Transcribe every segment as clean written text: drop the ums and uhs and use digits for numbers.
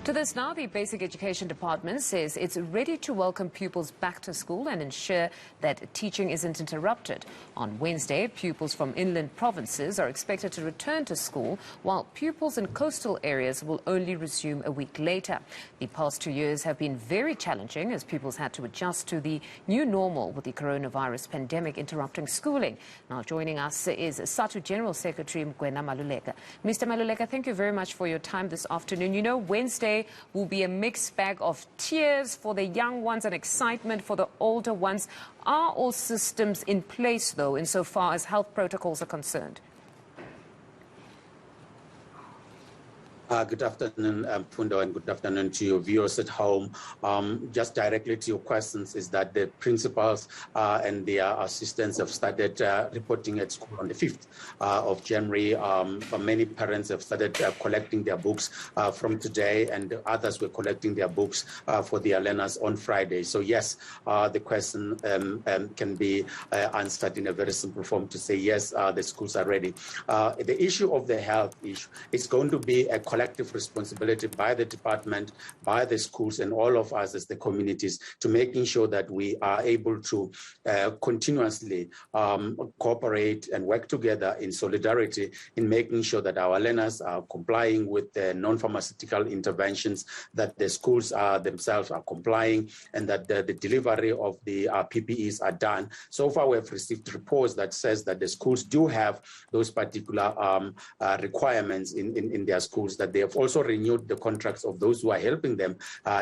To this now, the Basic Education Department says it's ready to welcome pupils back to school and ensure that teaching isn't interrupted. On Wednesday, pupils from inland provinces are expected to return to school, while pupils in coastal areas will only resume a week later. The past 2 years have been very challenging as pupils had to adjust to the new normal with the coronavirus pandemic interrupting schooling. Now joining us is Sadtu General Secretary Mugwena Maluleke. Mr. Maluleke, thank you very much for your time this afternoon. You know, Wednesday will be a mixed bag of tears for the young ones and excitement for the older ones. Are all systems in place, though, insofar as health protocols are concerned? Good afternoon, Mfundo, and good afternoon to your viewers at home. Just directly to your questions is that the principals and their assistants have started reporting at school on the 5th of January. Many parents have started collecting their books from today, and others were collecting their books for their learners on Friday. So yes, the question can be answered in a very simple form to say yes, the schools are ready. The issue of the health issue is going to be a collective responsibility by the department, by the schools, and all of us as the communities to making sure that we are able to continuously cooperate and work together in solidarity in making sure that our learners are complying with the non-pharmaceutical interventions, that the schools themselves are complying, and that the delivery of the PPEs are done. So far, we have received reports that says that the schools do have those particular requirements in their schools, that they have also renewed the contracts of those who are helping them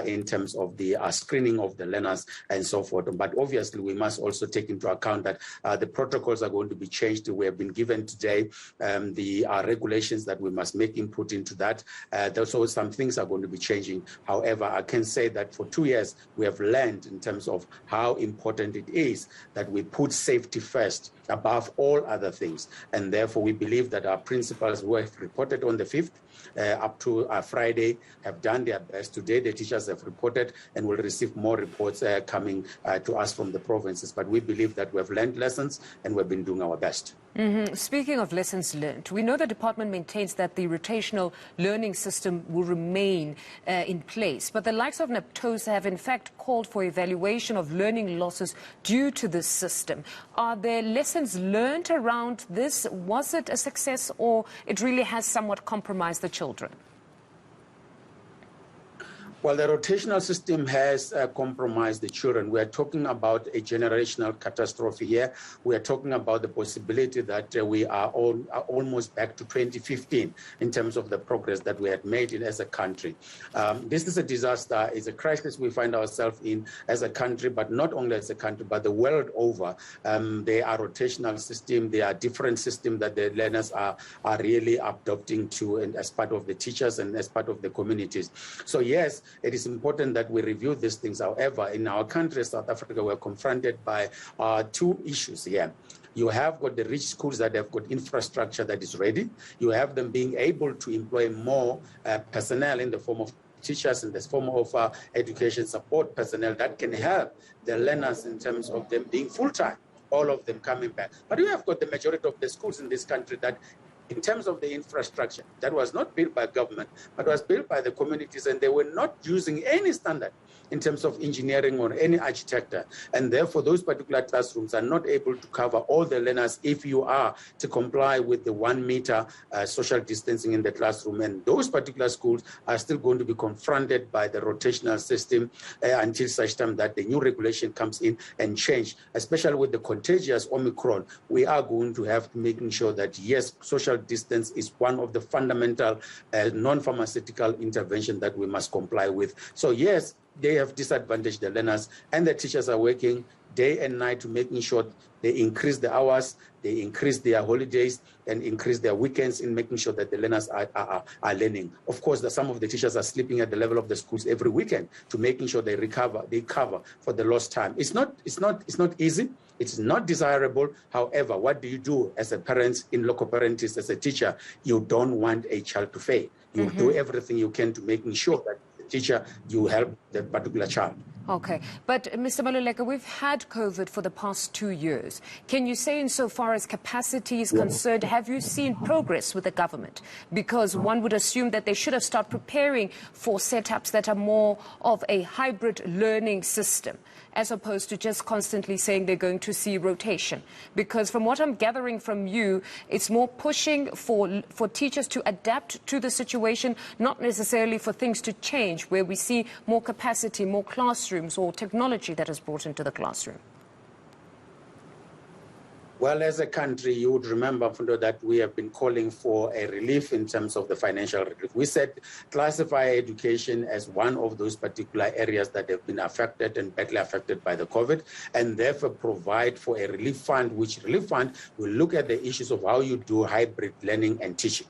in terms of the screening of the learners and so forth. But obviously, we must also take into account that the protocols are going to be changed. We have been given today the regulations that we must make input into that. So some things are going to be changing. However, I can say that for 2 years, we have learned in terms of how important it is that we put safety first above all other things. And therefore, we believe that our principals who have reported on the 5th up to Friday have done their best. Today, the teachers have reported and will receive more reports coming to us from the provinces. But we believe that we have learned lessons and we've been doing our best. Speaking of lessons learned, we know the department maintains that the rotational learning system will remain in place. But the likes of NAPTOSA have in fact called for evaluation of learning losses due to this system. Are there lessons learned around this? Was it a success, or it really has somewhat compromised the children? Well, the rotational system has compromised the children. We are talking about a generational catastrophe here. We are talking about the possibility that we are almost back to 2015 in terms of the progress that we had made as a country. This is a disaster. It's a crisis we find ourselves in as a country, but not only as a country, but the world over. There are rotational systems. There are different systems that the learners are really adopting to, and as part of the teachers and as part of the communities. So yes, it is important that we review these things. However, in our country, South Africa, we're confronted by two issues here. You have got the rich schools that have got infrastructure that is ready. You have them being able to employ more personnel in the form of teachers, in the form of education support personnel that can help the learners in terms of them being full-time, all of them coming back. But you have got the majority of the schools in this country that, in terms of the infrastructure, that was not built by government, but was built by the communities, and they were not using any standard in terms of engineering or any architecture. And therefore, those particular classrooms are not able to cover all the learners if you are to comply with the 1 meter social distancing in the classroom. And those particular schools are still going to be confronted by the rotational system until such time that the new regulation comes in and change. Especially with the contagious Omicron, we are going to have to making sure that, yes, social distance is one of the fundamental non-pharmaceutical intervention that we must comply with. So yes, they have disadvantaged the learners, and the teachers are working day and night to making sure they increase the hours, they increase their holidays, and increase their weekends in making sure that the learners are learning. Of course, some of the teachers are sleeping at the level of the schools every weekend to making sure they cover for the lost time. It's not easy. It's not desirable. However, what do you do as a parent, in local parentis, as a teacher? You don't want a child to fail. You do everything you can to making sure that the teacher, you help that particular child. Okay, but Mr. Maluleke, we've had COVID for the past 2 years. Can you say, insofar as capacity is concerned, have you seen progress with the government? Because one would assume that they should have started preparing for setups that are more of a hybrid learning system, as opposed to just constantly saying they're going to see rotation. Because from what I'm gathering from you, it's more pushing for teachers to adapt to the situation, not necessarily for things to change, where we see more capacity, more classrooms, or technology that is brought into the classroom. Well, as a country, you would remember, Mfundo, that we have been calling for a relief in terms of the financial relief. We said classify education as one of those particular areas that have been affected and badly affected by the COVID, and therefore provide for a relief fund, which relief fund will look at the issues of how you do hybrid learning and teaching.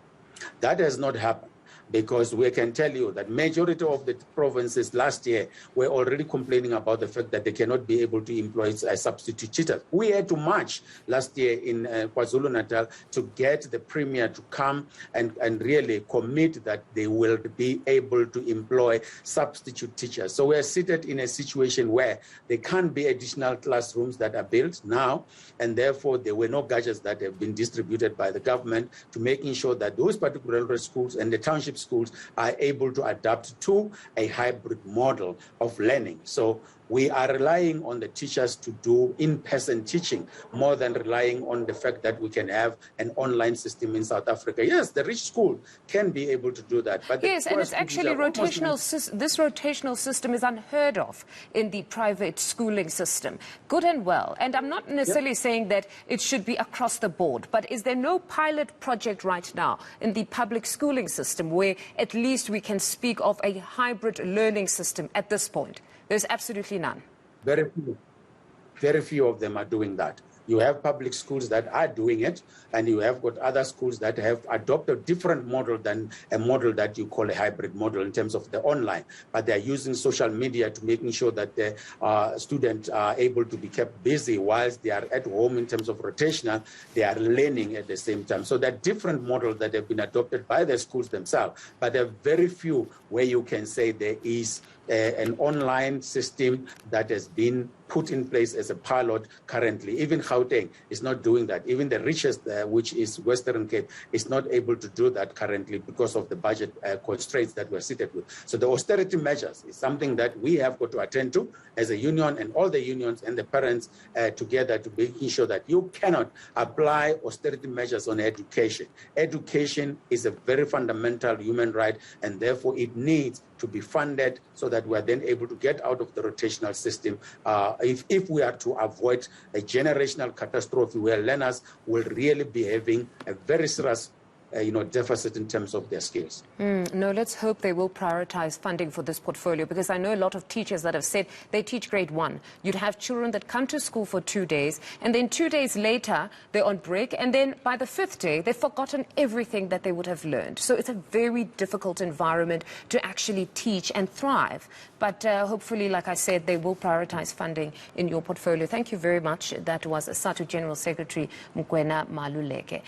That has not happened, because we can tell you that majority of the provinces last year were already complaining about the fact that they cannot be able to employ substitute teachers. We had to march last year in KwaZulu-Natal to get the Premier to come and really commit that they will be able to employ substitute teachers. So we're seated in a situation where there can't be additional classrooms that are built now, and therefore there were no gadgets that have been distributed by the government to making sure that those particular schools and the township schools are able to adapt to a hybrid model of learning. So we are relying on the teachers to do in-person teaching more than relying on the fact that we can have an online system in South Africa. Yes, the rich school can be able to do that. But yes, and it's actually rotational. This rotational system is unheard of in the private schooling system. Good and well. And I'm not necessarily saying that it should be across the board, but is there no pilot project right now in the public schooling system where at least we can speak of a hybrid learning system at this point? There's absolutely none. Very few of them are doing that. You have public schools that are doing it, and you have got other schools that have adopted a different model than a model that you call a hybrid model in terms of the online. But they're using social media to making sure that the students are able to be kept busy whilst they are at home in terms of rotational, they are learning at the same time. So there are different models that have been adopted by the schools themselves, but there are very few where you can say there is an online system that has been put in place as a pilot currently. Even Gauteng is not doing that. Even the richest, which is Western Cape, is not able to do that currently because of the budget constraints that we're seated with. So the austerity measures is something that we have got to attend to as a union, and all the unions and the parents together, to making sure that you cannot apply austerity measures on education. Education is a very fundamental human right, and therefore it needs to be funded so that we are then able to get out of the rotational system if we are to avoid a generational catastrophe where learners will really be having a very serious deficit in terms of their skills. No, let's hope they will prioritize funding for this portfolio, because I know a lot of teachers that have said they teach grade 1. You'd have children that come to school for 2 days, and then 2 days later they're on break, and then by the 5th day they've forgotten everything that they would have learned. So it's a very difficult environment to actually teach and thrive. But hopefully, like I said, they will prioritize funding in your portfolio. Thank you very much. That was Sadtu General Secretary Mugwena Maluleke.